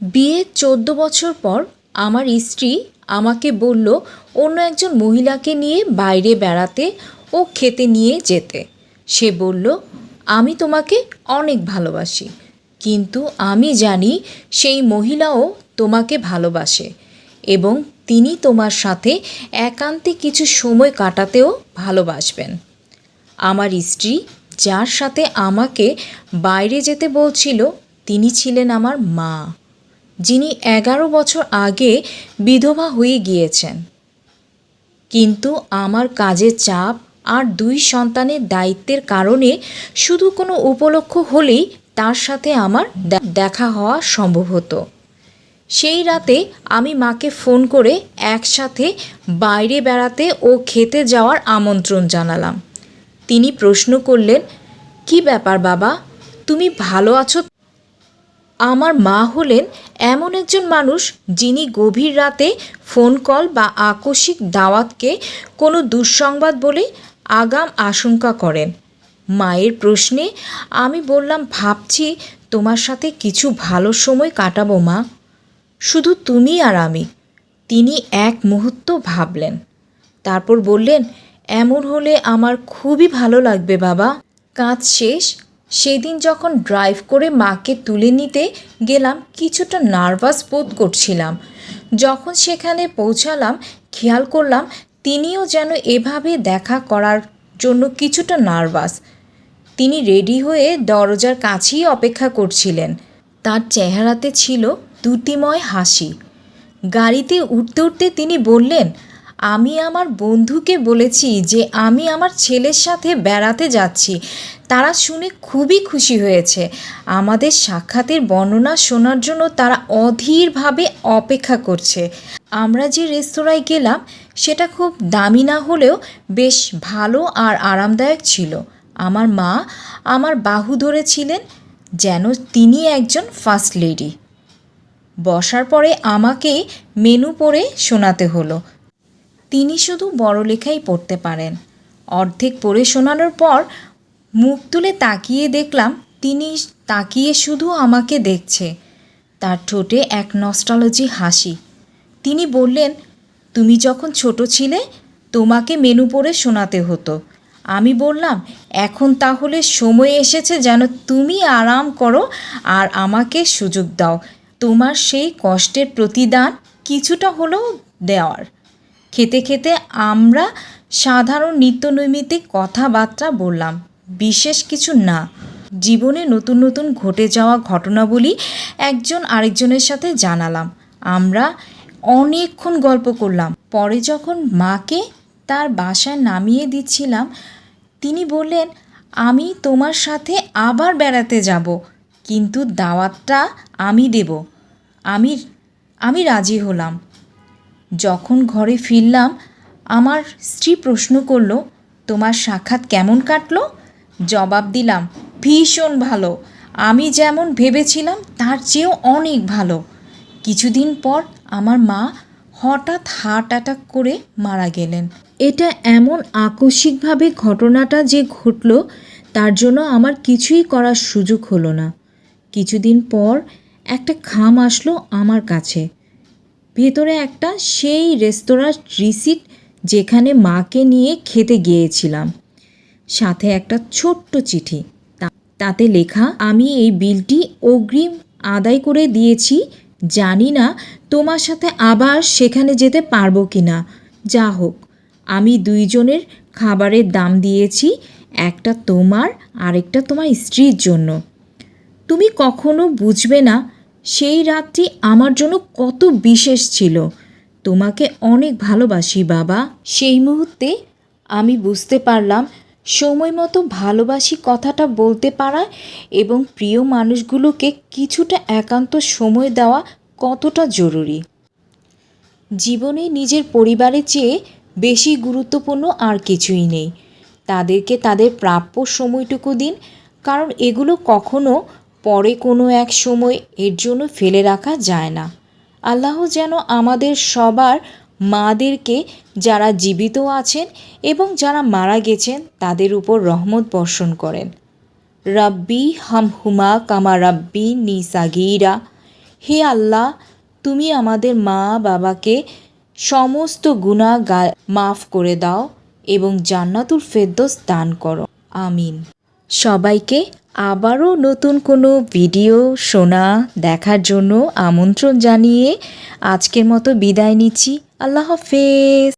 বিয়ের ১৪ বছর পর আমার স্ত্রী আমাকে বলল অন্য একজন মহিলাকে নিয়ে বাইরে বেড়াতে ও খেতে নিয়ে যেতে। সে বলল, আমি তোমাকে অনেক ভালোবাসি, কিন্তু আমি জানি সেই মহিলাও তোমাকে ভালোবাসে এবং তিনি তোমার সাথে একান্তে কিছু সময় কাটাতেও ভালোবাসবেন। আমার স্ত্রী যার সাথে আমাকে বাইরে যেতে বলছিল তিনি ছিলেন আমার মা, যিনি ১১ বছর আগে বিধবা হয়ে গিয়েছেন। কিন্তু আমার কাজের চাপ আর ২ সন্তানের দায়িত্বের কারণে শুধু কোনো উপলক্ষ হলেই তার সাথে আমার দেখা হওয়া সম্ভব হতো। সেই রাতে আমি মাকে ফোন করে একসাথে বাইরে বেড়াতে ও খেতে যাওয়ার আমন্ত্রণ জানালাম। তিনি প্রশ্ন করলেন, কী ব্যাপার বাবা, তুমি ভালো আছো? আমার মা হলেন এমন একজন মানুষ যিনি গভীর রাতে ফোন কল বা আকস্মিক দাওয়াতকে কোনো দুঃসংবাদ বলে আগাম আশঙ্কা করেন। মায়ের প্রশ্নে আমি বললাম, ভাবছি তোমার সাথে কিছু ভালো সময় কাটাবো মা, শুধু তুমি আর আমি। তিনি এক মুহূর্ত ভাবলেন, তারপর বললেন, এমন হলে আমার খুবই ভালো লাগবে বাবা। কাজ শেষ সেদিন যখন ড্রাইভ করে মাকে তুলে নিতে গেলাম কিছুটা নার্ভাস বোধ করছিলাম। যখন সেখানে পৌঁছালাম খেয়াল করলাম তিনিও যেন এভাবে দেখা করার জন্য কিছুটা নার্ভাস। তিনি রেডি হয়ে দরজার কাছেই অপেক্ষা করছিলেন। তার চেহারাতে ছিল দ্যুতিময় হাসি। গাড়িতে উঠতে উঠতে তিনি বললেন, আমি আমার বন্ধুকে বলেছি যে আমি আমার ছেলের সাথে বেড়াতে যাচ্ছি। তারা শুনে খুবই খুশি হয়েছে। আমাদের সাক্ষাতের বর্ণনা শোনার জন্য তারা অধীরভাবে অপেক্ষা করছে। আমরা যে রেস্তোরাঁয় গেলাম সেটা খুব দামি না হলেও বেশ ভালো আর আরামদায়ক ছিল। আমার মা আমার বাহু ধরেছিলেন যেন তিনি একজন ফার্স্ট লেডি। বসার পরে আমাকে মেনু পড়ে শোনাতে হলো। তিনি শুধু বড়লেখাই পড়তে পারেন। অর্ধেক পড়ে শোনানোর পর মুখ তুলে তাকিয়ে দেখলাম তিনি তাকিয়ে শুধু আমাকে দেখছে। তার ঠোঁটে এক নস্টালজি হাসি। তিনি বললেন, তুমি যখন ছোট ছিলে তোমাকে মেনু পড়ে শোনাতে হতো। আমি বললাম, এখন তাহলে সময় এসেছে যেন তুমি আরাম করো আর আমাকে সুযোগ দাও তোমার সেই কষ্টের প্রতিদান কিছুটা হলেও দেওয়ার। খেতে খেতে আমরা সাধারণ নিত্যনৈমিত্তিক কথাবার্তা বললাম, বিশেষ কিছু না। জীবনে নতুন নতুন ঘটে যাওয়া ঘটনাবলী একজন আরেকজনের সাথে জানালাম। আমরা অনেকক্ষণ গল্প করলাম। পরে যখন মাকে তার বাসায় নামিয়ে দিচ্ছিলাম তিনি বললেন, আমি তোমার সাথে আবার বেড়াতে যাব, কিন্তু দাওয়াতটা আমি দেব। আমি রাজি হলাম। যখন ঘরে ফিরলাম আমার স্ত্রী প্রশ্ন করল, তোমার সাক্ষাৎ কেমন কাটলো? জবাব দিলাম, ভীষণ ভালো। আমি যেমন ভেবেছিলাম তার চেয়েও অনেক ভালো। কিছুদিন পর আমার মা হঠাৎ হার্ট অ্যাটাক করে মারা গেলেন। এটা এমন আকস্মিকভাবে ঘটনাটা যে ঘটল তার জন্য আমার কিছুই করার সুযোগ হলো না। কিছুদিন পর একটা খাম আসলো আমার কাছে। ভেতরে একটা সেই রেস্তোরাঁর রিসিট যেখানে মাকে নিয়ে খেতে গিয়েছিলাম, সাথে একটা ছোট্ট চিঠি। তাতে লেখা, আমি এই বিলটি অগ্রিম আদায় করে দিয়েছি। জানি না তোমার সাথে আবার সেখানে যেতে পারবো কি না। যা হোক, আমি 2 জনের খাবারের দাম দিয়েছি, একটা তোমার আরেকটা তোমার স্ত্রীর জন্য। তুমি কখনো বুঝবে না সেই রাতটি আমার জন্য কত বিশেষ ছিল। তোমাকে অনেক ভালোবাসি বাবা। সেই মুহূর্তে আমি বুঝতে পারলাম সময় মতো ভালোবাসি কথাটা বলতে পারা এবং প্রিয় মানুষগুলোকে কিছুটা একান্ত সময় দেওয়া কতটা জরুরি। জীবনে নিজের পরিবারের চেয়ে বেশি গুরুত্বপূর্ণ আর কিছুই নেই। তাদেরকে তাদের প্রাপ্য সময়টুকু দিন, কারণ এগুলো কখনো পরে কোনো এক সময় এর জন্য ফেলে রাখা যায় না। আল্লাহ যেন আমাদের সবার মাদেরকে, যারা জীবিত আছেন এবং যারা মারা গেছেন, তাদের উপর রহমত বর্ষণ করেন। রাব্বি হামহুমা কামা রাব্বি নি সাগীরা। হে আল্লাহ, তুমি আমাদের মা বাবাকে সমস্ত গুনাহ মাফ করে দাও এবং জান্নাতুল ফেরদৌস দান করো। আমিন। সবাইকে আবারও নতুন কোনো ভিডিও শোনা দেখার জন্য আমন্ত্রণ জানিয়ে আজকের মতো বিদায় নিচ্ছি। আল্লাহ হাফেজ।